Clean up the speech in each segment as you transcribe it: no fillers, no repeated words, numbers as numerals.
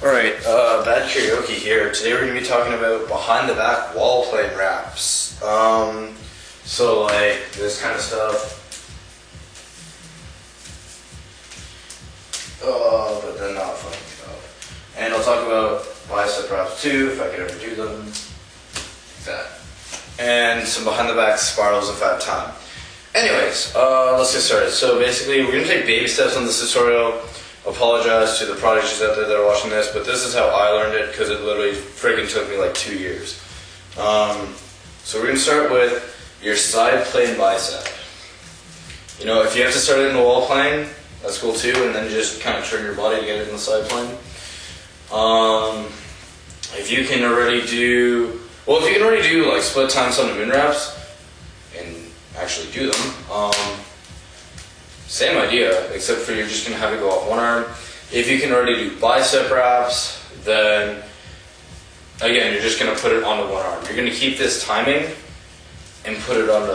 Alright, Bad Karaoke here. Today we're going to be talking about behind the back wall plane wraps. So like this kind of stuff. But then not funny stuff. And I'll talk about bicep wraps too, if I could ever do them. Like that. And some behind the back spirals if I have time. Anyways, let's get started. So basically we're going to take baby steps on this tutorial. Apologize to the prodigies out there that are watching this, but this is how I learned it because it literally freaking took me like 2 years. So we're going to start with your side plane bicep. You know, if you have to start it in the wall plane, that's cool too, and then just kind of turn your body to get it in the side plane. If you can already do, well, if you can already do like split time sun and moon wraps, and actually do them, same idea, except for you're just going to have to go off one arm. If you can already do bicep wraps, then again, you're just going to put it onto one arm. You're going to keep this timing and put it onto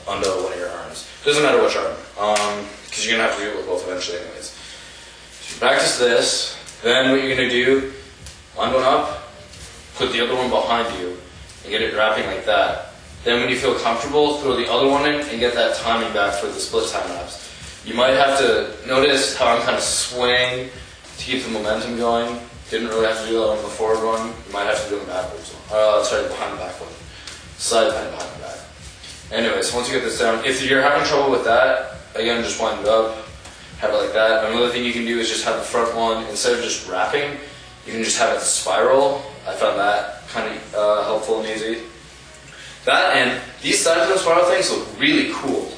one of your arms. Doesn't matter which arm, because you're going to have to do it with both eventually anyways. So you practice this, then what you're going to do, line one up, put the other one behind you, and get it wrapping like that. Then when you feel comfortable, throw the other one in and get that timing back for the split time wraps. You might have to notice how I'm kind of swinging to keep the momentum going. Didn't really have to do that on the forward one. You might have to do it backwards. Sorry, behind the back one. Side plane behind the back. Anyways, once you get this down, if you're having trouble with that, again, just wind it up. Have it like that. Another thing you can do is just have the front one, instead of just wrapping, you can just have it spiral. I found that kind of helpful and easy. That and these side plane spiral things look really cool.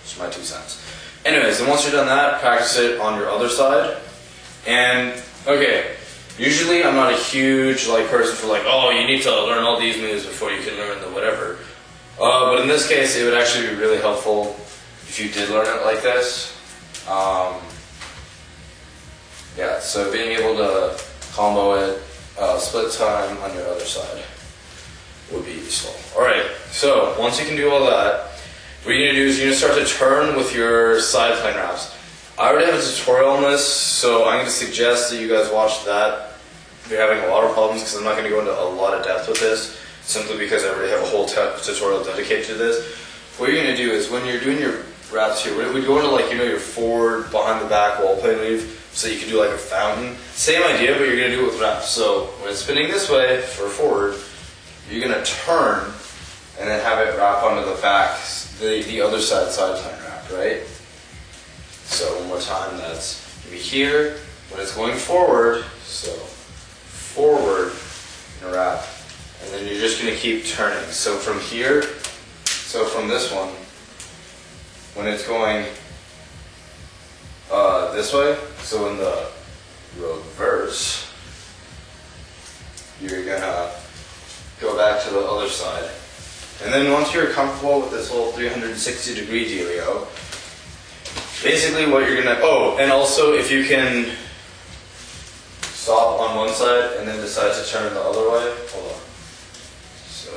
Just my 2 cents. Anyways, then once you're done that, practice it on your other side. And okay, usually I'm not a huge person for oh, you need to learn all these moves before you can learn the whatever. But in this case, it would actually be really helpful if you did learn it like this. Yeah, so being able to combo it, split time on your other side would be useful. Alright, so once you can do all that, what you're going to do is you're going to start to turn with your side plane wraps. I already have a tutorial on this, so I'm going to suggest that you guys watch that if you're having a lot of problems, because I'm not going to go into a lot of depth with this, simply because I already have a whole tutorial dedicated to this. What you're going to do is when you're doing your wraps here, we go into your forward, behind the back wall plane weave, so you can do like a fountain. Same idea, but you're going to do it with wraps. So when it's spinning this way for forward, you're going to turn and then have it wrap onto the back, the other side plane wrap, right? So one more time, that's going to be here when it's going forward, so forward and wrap, and then you're just going to keep turning. So from here, so from this one, when it's going this way, so in the reverse, you're going to go back to the other side. And then once you're comfortable with this little 360-degree dealio, basically what you're gonna, and also if you can stop on one side and then decide to turn the other way, hold on. So,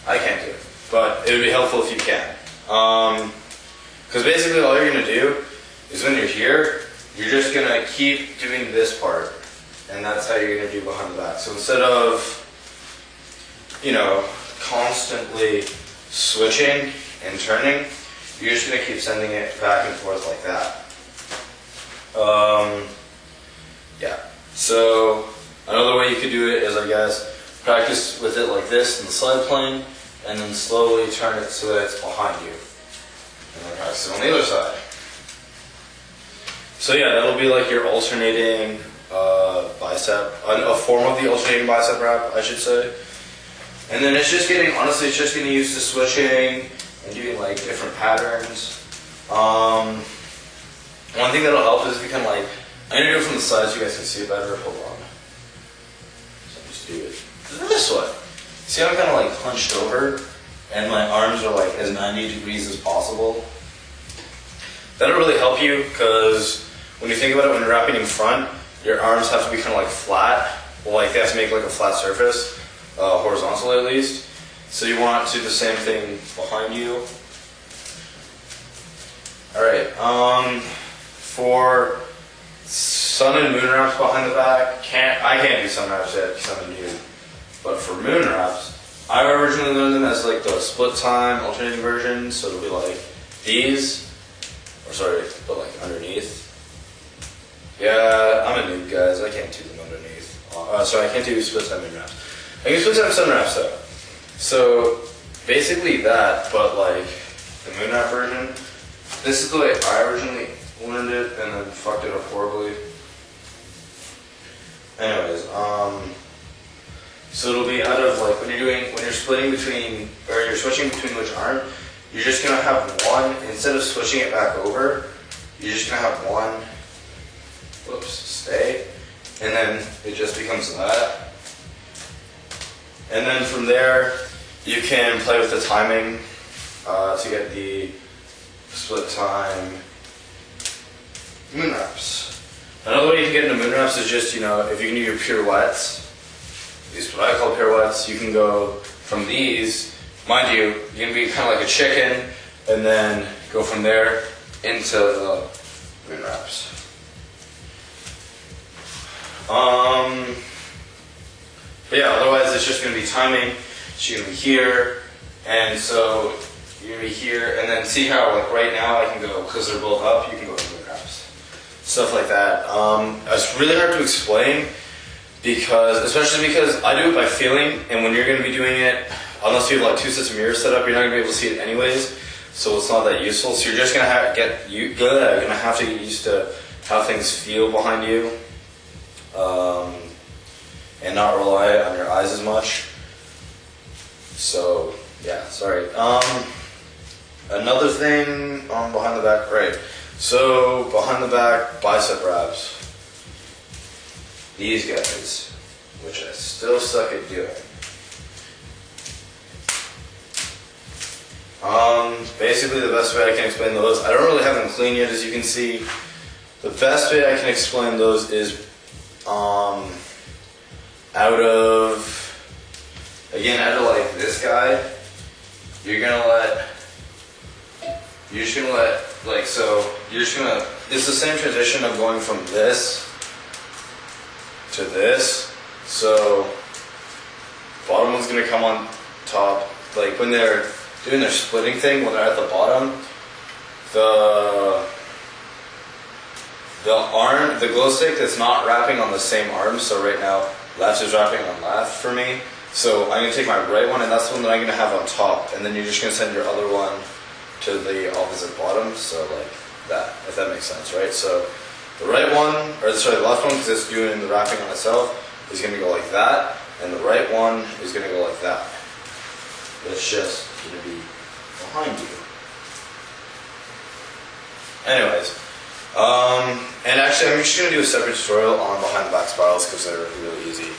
I can't do it, but it would be helpful if you can. Because basically all you're gonna do is when you're here, you're just gonna keep doing this part, and that's how you're gonna do behind the back. So instead of, constantly switching and turning, you're just going to keep sending it back and forth like that. Yeah. So another way you could do it is, I guess, practice with it like this in the side plane, and then slowly turn it so that it's behind you. And then practice it on the other side. So yeah, that'll be like your alternating bicep, a form of the alternating bicep wrap, I should say. And then it's just honestly, it's just getting used to switching and doing different patterns. One thing that'll help is if you can I'm going to do it from the side so you guys can see it better. Hold on. So just do it this way. See how I'm kind of hunched over and my arms are as 90 degrees as possible? That'll really help you because when you think about it, when you're wrapping in front, your arms have to be kind of flat. Well, they have to make a flat surface. Horizontally at least. So you want to do the same thing behind you. Alright, for sun and moon wraps behind the back. I can't do sun wraps yet because I'm new. But for moon wraps, I originally learned them as like the split time alternating version. So it'll be like these, or sorry, but like underneath. Yeah, I'm a noob, guys. I can't do them underneath. Sorry, I can't do split time moon wraps. I can split time sun wraps though. So basically that, but like the moon wrap version. This is the way I originally learned it, and then fucked it up horribly. Anyways, so it'll be out of like when you're splitting between, or you're switching between which arm, you're just gonna have one, instead of switching it back over, you're just gonna have one, whoops, stay, and then it just becomes that. And then from there, you can play with the timing to get the split time moon wraps. Another way you can get into moon wraps is just, if you can do your pirouettes, these what I call pirouettes, you can go from these, mind you, you can be kind of like a chicken, and then go from there into the moon wraps. But yeah, otherwise it's just going to be timing, so you're going to be here, and so you're going to be here, and then see how like right now I can go, because they're both up, you can go to moon wraps. Stuff like that. It's really hard to explain, especially because I do it by feeling, and when you're going to be doing it, unless you have like 2 sets of mirrors set up, you're not going to be able to see it anyways, so it's not that useful. So you're just going to have to get used to how things feel behind you, and not rely on your eyes as much. So yeah, sorry. Another thing on behind the back, right? So behind the back bicep wraps. These guys, which I still suck at doing. Basically the best way I can explain those, I don't really have them clean yet, as you can see. The best way I can explain those is out of like this guy, it's the same transition of going from this to this. So bottom one's gonna come on top. Like when they're doing their splitting thing, when they're at the bottom, the glow stick that's not wrapping on the same arm. So right now, left is wrapping on left for me. So I'm gonna take my right one, and that's the one that I'm gonna have on top. And then you're just gonna send your other one to the opposite bottom. So like that, if that makes sense, right? So the right one, the left one, because it's doing the wrapping on itself, is going to go like that, and the right one is going to go like that. It's just going to be behind you. Anyways, and actually I'm just going to do a separate tutorial on behind the back spirals because they're really easy.